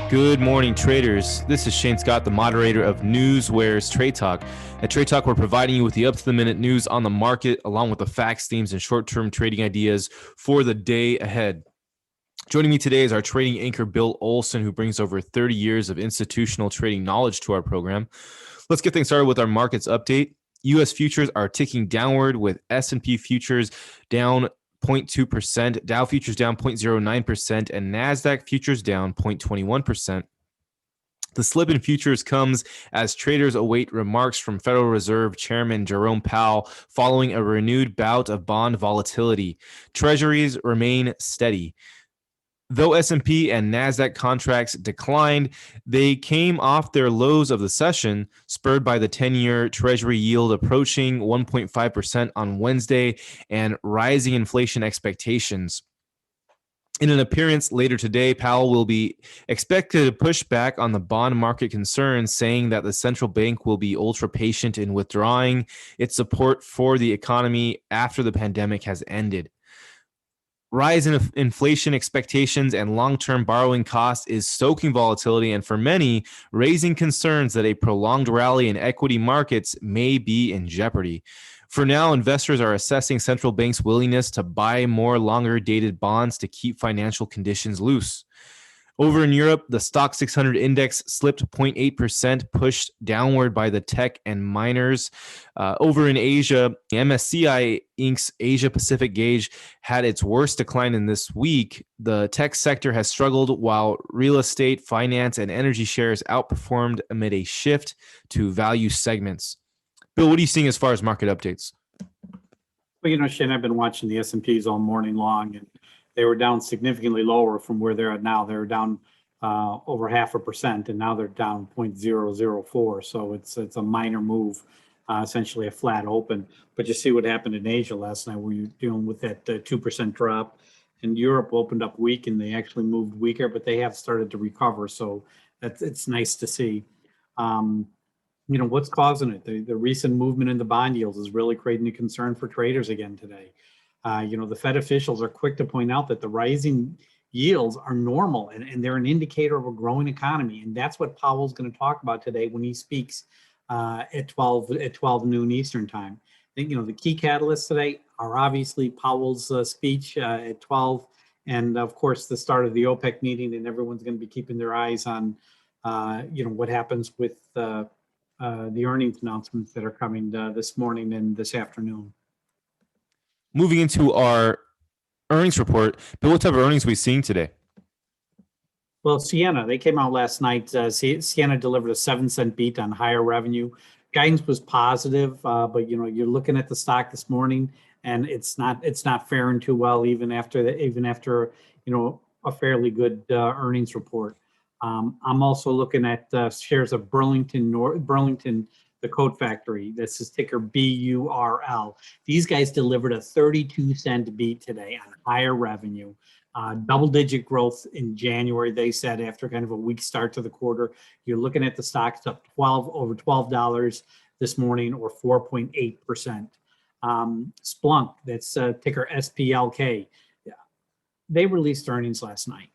Good morning, traders. This is Shane Scott, the moderator of Newsware's Trade Talk. At Trade Talk, we're providing you with the up-to-the-minute news on the market, along with the facts, themes, and short-term trading ideas for the day ahead. Joining me today is our trading anchor, Bill Olson, who brings over 30 years of institutional trading knowledge to our program. Let's get things started with our markets update. U.S. futures are ticking downward, with S&P futures down 0.2%, Dow futures down 0.09%, and Nasdaq futures down 0.21%. The slip in futures comes as traders await remarks from Federal Reserve Chairman Jerome Powell following a renewed bout of bond volatility. Treasuries remain steady. Though S&P and Nasadaq contracts declined, they came off their lows of the session, spurred by the 10-year Treasury yield approaching 1.5% on Wednesday and rising inflation expectations. In an appearance later today, Powell will be expected to push back on the bond market concerns, saying that the central bank will be ultra patient in withdrawing its support for the economy after the pandemic has ended. Rise in inflation expectations and long-term borrowing costs is stoking volatility, and for many, raising concerns that a prolonged rally in equity markets may be in jeopardy. For now, investors are assessing central banks' willingness to buy more longer-dated bonds to keep financial conditions loose. Over in Europe, the Stock 600 index slipped 0.8%, pushed downward by the tech and miners. Over in Asia, the MSCI Inc.'s Asia Pacific gauge had its worst decline in this week. The tech sector has struggled while real estate, finance, and energy shares outperformed amid a shift to value segments. Bill, what are you seeing as far as market updates? Well, Shane, I've been watching the S&Ps all morning long, and they were down significantly lower from where they're at now. They were down over 0.5%, and now they're down 0.004. So it's a minor move, essentially a flat open. But you see what happened in Asia last night, where you're dealing with that 2% drop. And Europe opened up weak, and they actually moved weaker, but they have started to recover. So it's nice to see. What's causing it? The recent movement in the bond yields is really creating a concern for traders again today. The Fed officials are quick to point out that the rising yields are normal and they're an indicator of a growing economy. And that's what Powell's going to talk about today when he speaks at 12 noon Eastern time. I think, the key catalysts today are obviously Powell's speech at 12, and of course the start of the OPEC meeting, and everyone's going to be keeping their eyes on, what happens with the earnings announcements that are coming this morning and this afternoon. Moving into our earnings report, Bill, what type of earnings are we seeing today? Well, Sienna, they came out last night. Sienna delivered a 7-cent beat on higher revenue. Guidance was positive, but you're looking at the stock this morning, and it's not faring too well even after a fairly good earnings report. I'm also looking at shares of Burlington, the coat factory. This is ticker BURL. These guys delivered a 32-cent beat today on higher revenue. Double-digit growth in January, they said, after kind of a weak start to the quarter. You're looking at the stocks up over $12 this morning, or 4.8%. Splunk, that's ticker SPLK. They released earnings last night,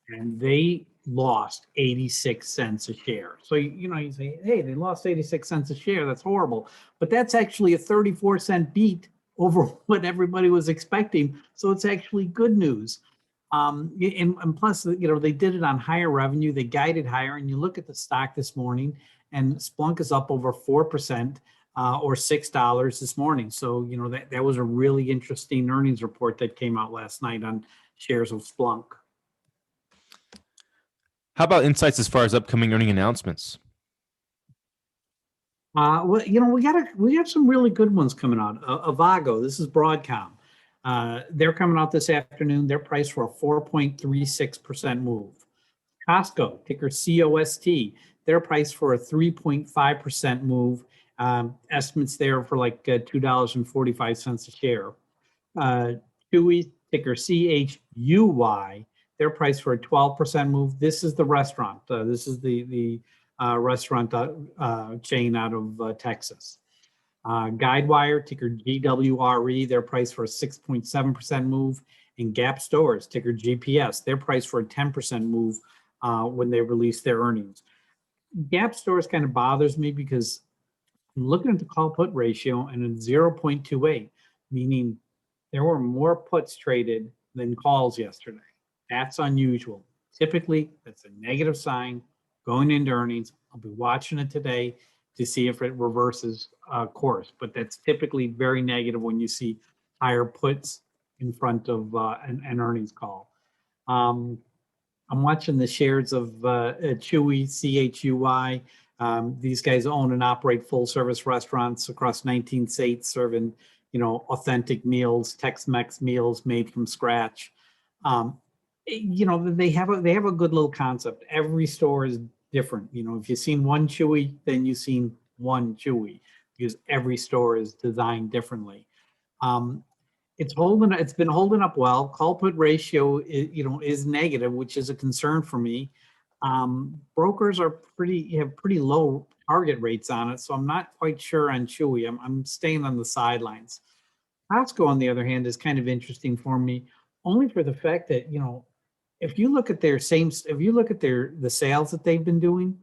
and they lost 86 cents a share. So, you say, hey, they lost 86 cents a share. That's horrible. But that's actually a 34-cent beat over what everybody was expecting. So it's actually good news. And plus, they did it on higher revenue. They guided higher. And you look at the stock this morning, and Splunk is up over 4%, or $6 this morning. So, that was a really interesting earnings report that came out last night on shares of Splunk. How about insights as far as upcoming earning announcements? Well, we got some really good ones coming out. Avago, this is Broadcom. They're coming out this afternoon. They're priced for a 4.36% move. Costco, ticker COST, they're priced for a 3.5% move. Estimates there for like $2.45 a share. Chewy, ticker CHUY. They're priced for a 12% move. This is the restaurant. This is the restaurant chain out of Texas. Guidewire, ticker GWRE, they're priced for a 6.7% move. And Gap Stores, ticker GPS, they're priced for a 10% move when they release their earnings. Gap stores kind of bothers me because I'm looking at the call put ratio and it's 0.28, meaning there were more puts traded than calls yesterday. That's unusual. Typically, that's a negative sign going into earnings. I'll be watching it today to see if it reverses course, but that's typically very negative when you see higher puts in front of an earnings call. I'm watching the shares of Chewy, CHUY. These guys own and operate full service restaurants across 19 states, serving, authentic meals, Tex-Mex meals made from scratch. They have a good little concept. Every store is different. If you've seen one Chewy, then you've seen one Chewy, because every store is designed differently. It's been holding up well. Call put ratio is negative, which is a concern for me. Brokers have pretty low target rates on it, so I'm not quite sure on Chewy. I'm staying on the sidelines. Costco, on the other hand, is kind of interesting for me, only for the fact that if you look at the sales that they've been doing,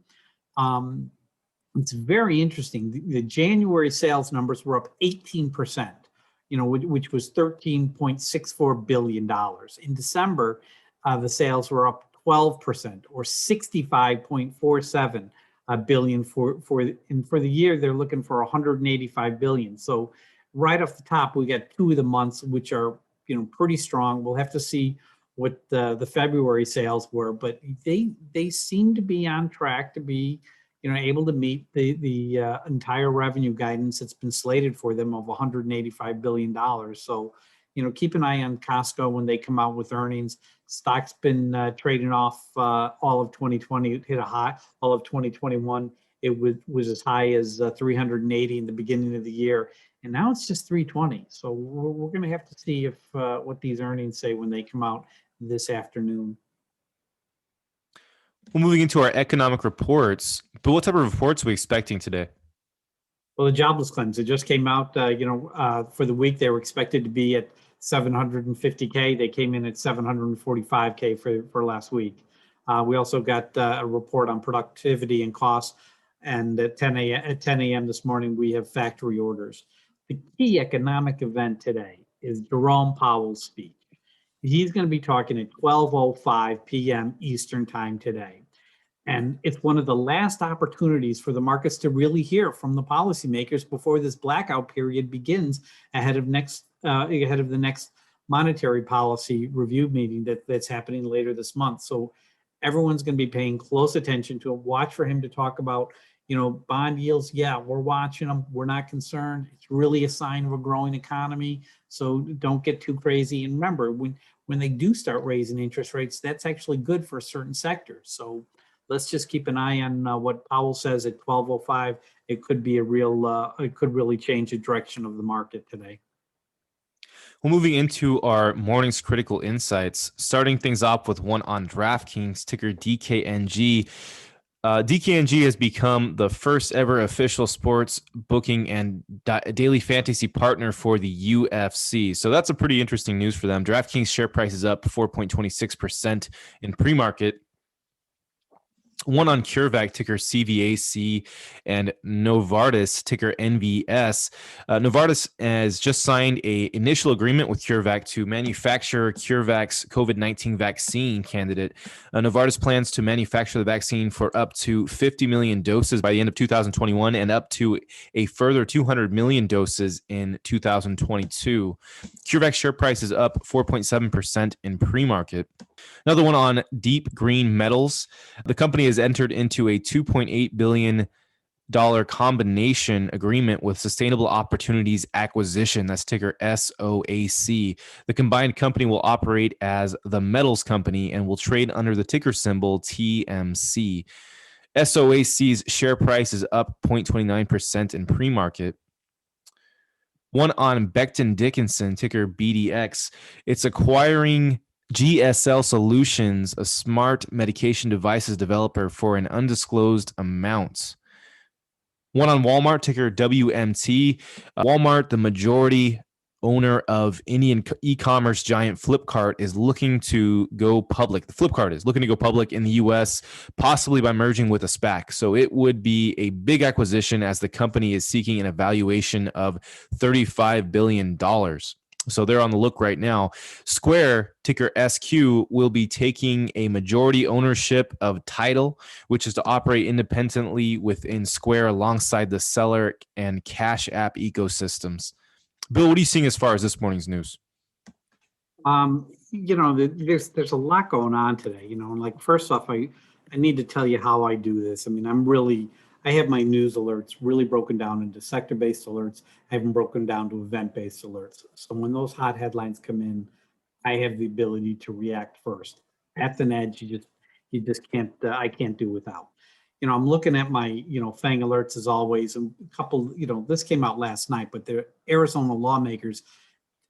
it's very interesting. The January sales numbers were up 18%. Which was $13.64 billion. In December, the sales were up 12%, or $65.47 billion for the year. They're looking for $185 billion. So right off the top, we got two of the months which are pretty strong. We'll have to see what the February sales were, but they seem to be on track to be able to meet the entire revenue guidance that's been slated for them of $185 billion. So, keep an eye on Costco when they come out with earnings. Stock's been trading off all of 2020. It hit a high. All of 2021, it was as high as 380 in the beginning of the year, and now it's just 320. So we're going to have to see if what these earnings say when they come out this afternoon. Well, moving into our economic reports, but what type of reports are we expecting today? Well, the jobless claims, it just came out, for the week. They were expected to be at 750K. They came in at 745K for last week. We also got a report on productivity and costs. And at 10 a.m. this morning, we have factory orders. The key economic event today is Jerome Powell's speech. He's going to be talking at 12:05 p.m. Eastern time today. And it's one of the last opportunities for the markets to really hear from the policymakers before this blackout period begins ahead of the next monetary policy review meeting that's happening later this month. So everyone's going to be paying close attention to it. Watch for him to talk about, bond yields. Yeah, we're watching them. We're not concerned. It's really a sign of a growing economy. So don't get too crazy. And remember, when they do start raising interest rates, that's actually good for certain sectors. So let's just keep an eye on what Powell says at 12:05. It could be it could really change the direction of the market today. Well, moving into our morning's critical insights, starting things off with one on DraftKings, ticker DKNG. DKNG has become the first ever official sports booking and daily fantasy partner for the UFC. So that's a pretty interesting news for them. DraftKings share price is up 4.26% in pre-market. One on CureVac, ticker CVAC, and Novartis, ticker NVS. Novartis has just signed an initial agreement with CureVac to manufacture CureVac's COVID-19 vaccine candidate. Novartis plans to manufacture the vaccine for up to 50 million doses by the end of 2021 and up to a further 200 million doses in 2022. CureVac share price is up 4.7% in pre-market. Another one on Deep Green Metals. The company has entered into a $2.8 billion combination agreement with Sustainable Opportunities Acquisition. That's ticker SOAC. The combined company will operate as the Metals Company and will trade under the ticker symbol TMC. SOAC's share price is up 0.29% in pre-market. One on Becton Dickinson, ticker BDX. It's acquiring GSL Solutions, a smart medication devices developer, for an undisclosed amount. One on Walmart, ticker WMT. Walmart, the majority owner of Indian e-commerce giant Flipkart, is looking to go public. The Flipkart is looking to go public in the U.S., possibly by merging with a SPAC. So it would be a big acquisition, as the company is seeking an evaluation of $35 billion. So they're on the look right now. Square, ticker SQ, will be taking a majority ownership of Tidal, which is to operate independently within Square alongside the Seller and Cash App ecosystems. Bill, what are you seeing as far as this morning's news? There's a lot going on today, and like, first off, I need to tell you how I do this. I mean, I have my news alerts really broken down into sector-based alerts. I have them broken down to event-based alerts. So when those hot headlines come in, I have the ability to react first. That's an edge you just can't, I can't do without. I'm looking at my, FANG alerts as always, and a couple, this came out last night, but the Arizona lawmakers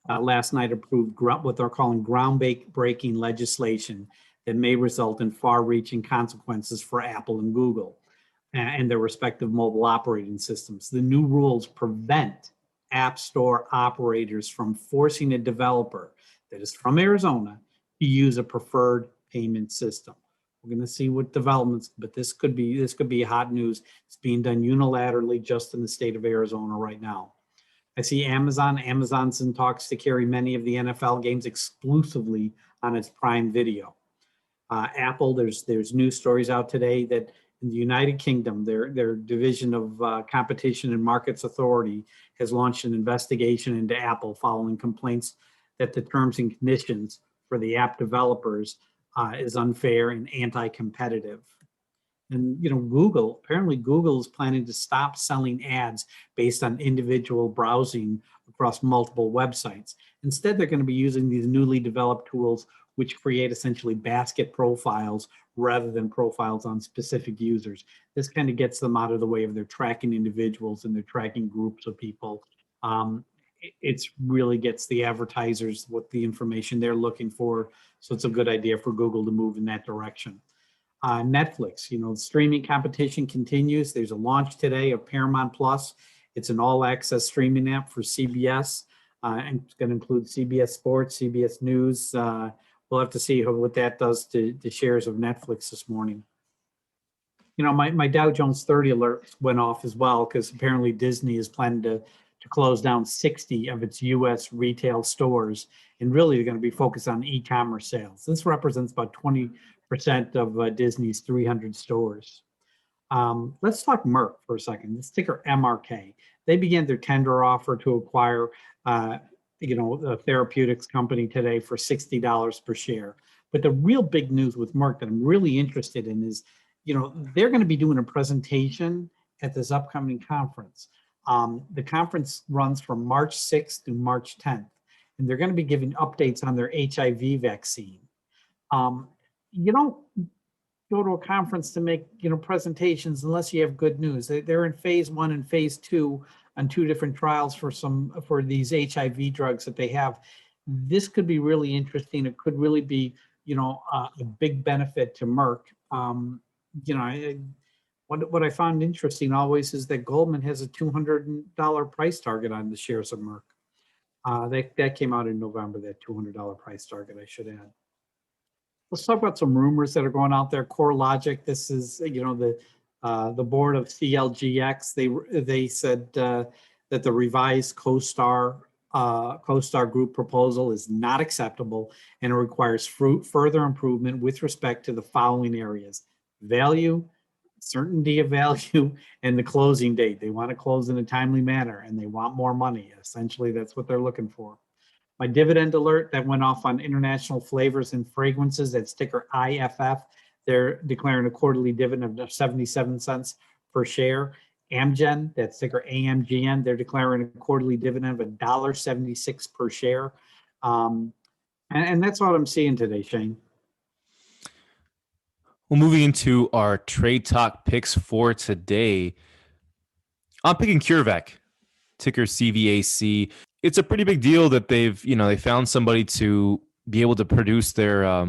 last night approved what they're calling groundbreaking legislation that may result in far-reaching consequences for Apple and Google and their respective mobile operating systems. The new rules prevent App Store operators from forcing a developer that is from Arizona to use a preferred payment system. We're going to see what developments, but this could be hot news. It's being done unilaterally just in the state of Arizona right now. I see Amazon's in talks to carry many of the NFL games exclusively on its Prime Video. Apple, there's news stories out today that in the United Kingdom, their division of Competition and Markets Authority has launched an investigation into Apple following complaints that the terms and conditions for the app developers is unfair and anti-competitive. And apparently Google is planning to stop selling ads based on individual browsing across multiple websites. Instead, they're going to be using these newly developed tools which create essentially basket profiles rather than profiles on specific users. This kind of gets them out of the way of their tracking individuals and their tracking groups of people. It really gets the advertisers what the information they're looking for. So it's a good idea for Google to move in that direction. Netflix, streaming competition continues. There's a launch today of Paramount Plus. It's an all-access streaming app for CBS, and it's going to include CBS Sports, CBS News. We'll have to see what that does to the shares of Netflix this morning. My Dow Jones 30 alert went off as well, because apparently Disney is planning to close down 60 of its U.S. retail stores, and really they're going to be focused on e-commerce sales. This represents about 20% of Disney's 300 stores. Let's talk Merck for a second. This ticker MRK. They began their tender offer to acquire a therapeutics company today for $60 per share. But the real big news with Merck that I'm really interested in is, they're going to be doing a presentation at this upcoming conference. The conference runs from March 6th to March 10th, and they're going to be giving updates on their HIV vaccine. You don't go to a conference to make presentations unless you have good news. They're in phase 1 and phase 2 on 2 different trials for these HIV drugs that they have. This could be really interesting. It could really be a big benefit to Merck. What I found interesting always is that Goldman has a $200 price target on the shares of Merck. That came out in November, that $200 price target, I should add. Let's talk about some rumors that are going out there. CoreLogic, this is, the board of CLGX. They said that the revised CoStar Group proposal is not acceptable and it requires further improvement with respect to the following areas: value, certainty of value, and the closing date. They want to close in a timely manner and they want more money. Essentially, that's what they're looking for. My dividend alert that went off on International Flavors and Fragrances, that's ticker IFF. They're declaring a quarterly dividend of 77 cents per share. Amgen, that's ticker AMGN, they're declaring a quarterly dividend of $1.76 per share. And that's what I'm seeing today, Shane. Well, moving into our trade talk picks for today, I'm picking CureVac, ticker CVAC. It's a pretty big deal that they found somebody to be able to produce their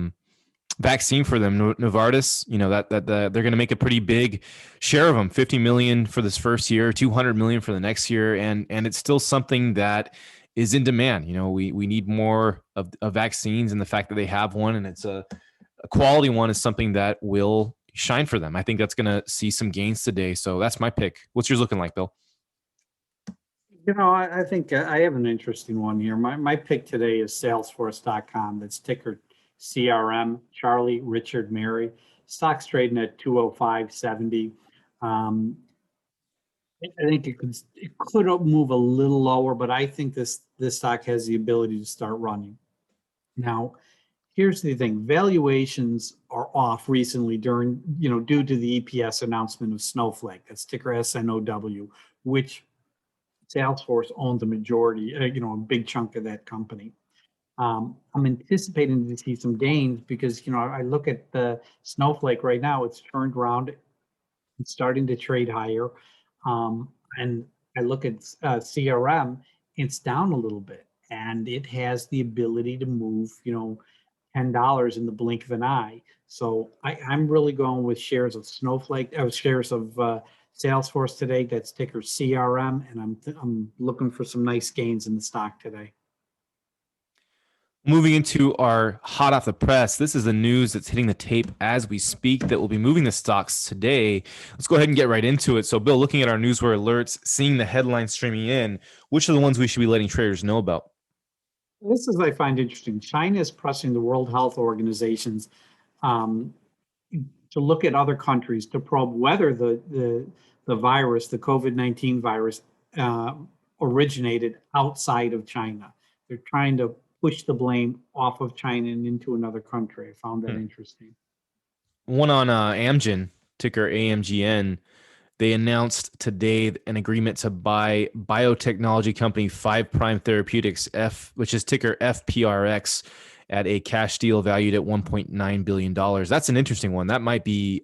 vaccine for them. Novartis, that they're going to make a pretty big share of them, $50 million for this first year, $200 million for the next year, and it's still something that is in demand. We need more of vaccines, and the fact that they have one and it's a quality one is something that will shine for them. I think that's going to see some gains today. So that's my pick. What's yours looking like, Bill? I think I have an interesting one here. My pick today is Salesforce.com. That's ticker CRM, Charlie Richard Mary. Stock's trading at 205.70. I think it could move a little lower, but I think this stock has the ability to start running. Now, here's the thing: valuations are off recently due to the EPS announcement of Snowflake. That's ticker SNOW, which Salesforce owns a majority, a big chunk of that company. I'm anticipating to see some gains because I look at the Snowflake right now; it's turned around, it's starting to trade higher. And I look at CRM, it's down a little bit, and it has the ability to move, $10 in the blink of an eye. So I'm really going with shares of Snowflake, shares of Salesforce today. That's ticker CRM, and I'm looking for some nice gains in the stock today. Moving into our hot off the press, this is the news that's hitting the tape as we speak that will be moving the stocks today. Let's go ahead and get right into it. So, Bill, looking at our newswire alerts, seeing the headlines streaming in, which are the ones we should be letting traders know about? This is I find interesting. China is pressing the World Health Organizations to look at other countries to probe whether the virus, the COVID-19 virus, originated outside of China. They're trying to push the blame off of China and into another country. I found that interesting. One on Amgen, ticker AMGN. They announced today an agreement to buy biotechnology company 5 Prime Therapeutics, which is ticker FPRX, at a cash deal valued at $1.9 billion. That's an interesting one. That might be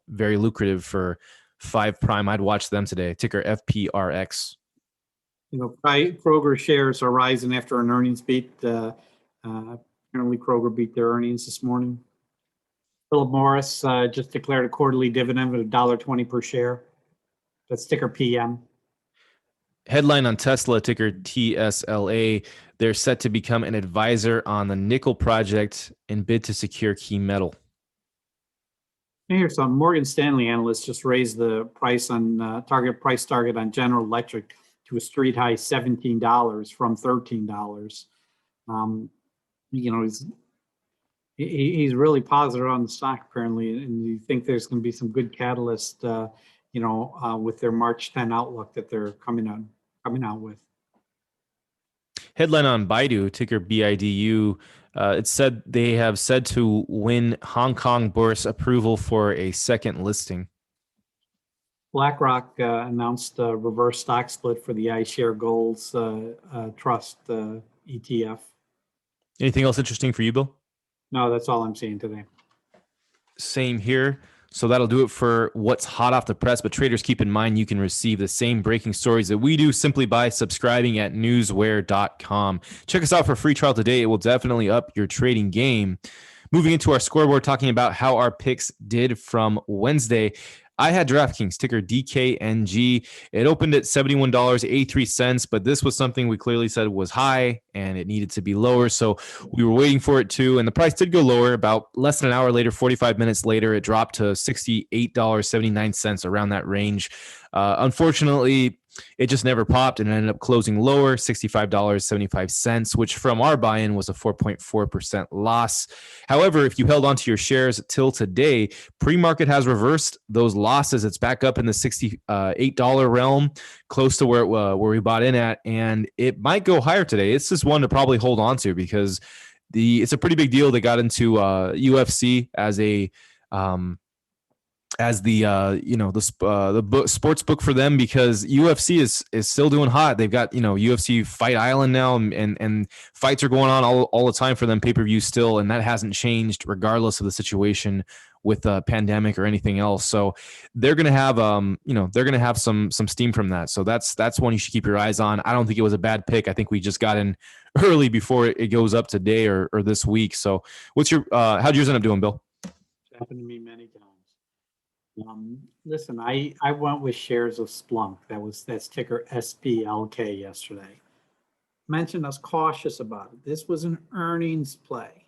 very lucrative for 5 Prime. I'd watch them today, ticker FPRX. Kroger shares are rising after an earnings beat. Apparently, Kroger beat their earnings this morning. Philip Morris just declared a quarterly dividend of $1.20 per share. That's ticker PM. Headline on Tesla, ticker TSLA. They're set to become an advisor on the nickel project in bid to secure key metal. Here's some Morgan Stanley analysts just raised the price on price target on General Electric to a street high $17 from $13. He's really positive on the stock apparently, and you think there's going to be some good catalyst, with their March 10 outlook that they're coming out with. Headline on Baidu, ticker BIDU. It said they have said to win Hong Kong Bourse approval for a second listing. BlackRock announced a reverse stock split for the iShare Gold's Trust ETF. Anything else interesting for you, Bill? No, that's all I'm seeing today. Same here. So that'll do it for what's hot off the press. But traders, keep in mind you can receive the same breaking stories that we do simply by subscribing at newsware.com. Check us out for a free trial today. It will definitely up your trading game. Moving into our scoreboard, talking about how our picks did from Wednesday. I had DraftKings, ticker DKNG. It opened at $71.83, but this was something we clearly said was high and it needed to be lower. So we were waiting for it too. And the price did go lower. About less than an hour later, 45 minutes later, it dropped to $68.79, around that range. Unfortunately, it just never popped and ended up closing lower, $65.75, which from our buy-in was a 4.4% loss. However, if you held onto your shares till today, pre-market has reversed those losses. It's back up in the $68 realm, close to where we bought in at, and it might go higher today. It's just one to probably hold on to because it's a pretty big deal. They got into UFC as the sports book for them because UFC is still doing hot. They've got UFC Fight Island now, and fights are going on all the time for them, pay-per-view still, and that hasn't changed regardless of the situation with the pandemic or anything else. So they're gonna have some steam from that. So that's one you should keep your eyes on. I don't think it was a bad pick. I think we just got in early before it goes up today or this week. So what's your how'd yours end up doing, Bill? It's happened to me many times. Listen, I went with shares of Splunk. That's ticker SPLK yesterday. mentioned I was cautious about it. This was an earnings play.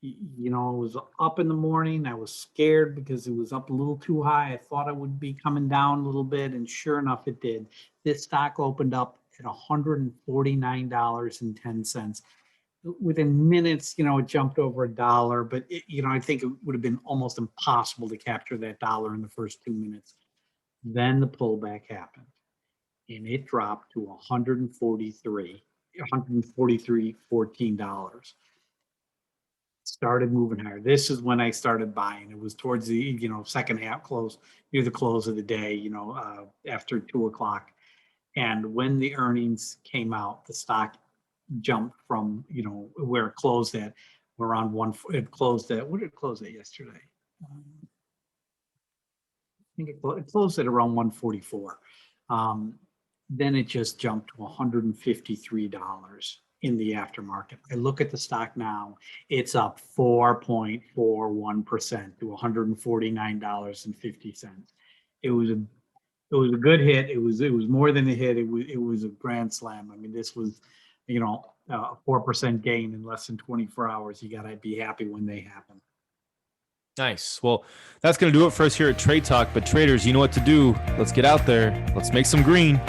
You know, it was up in the morning. I was scared because it was up a little too high. I thought it would be coming down a little bit, and sure enough, it did. This stock opened up at $149.10. Within minutes, you know, it jumped over $1, but you know, I think it would have been almost impossible to capture that dollar in the first 2 minutes. Then the pullback happened, and it dropped to $143.14. Started moving higher. This is when I started buying. It was towards the, you know, second half close, near the close of the day, you know, after 2 o'clock. And when the earnings came out, the stock jumped from, you know, where it closed at around it closed at, what did it close at yesterday? I think it closed at around 144. Then it just jumped to $153 in the aftermarket. I look at the stock now, it's up 4.41% to $149.50. It was a good hit. It was more than a hit. It was a grand slam. I mean, this was, you know, a 4% gain in less than 24 hours. You got to be happy when they happen. Nice. Well, that's going to do it for us here at Trade Talk. But traders, you know what to do. Let's get out there. Let's make some green.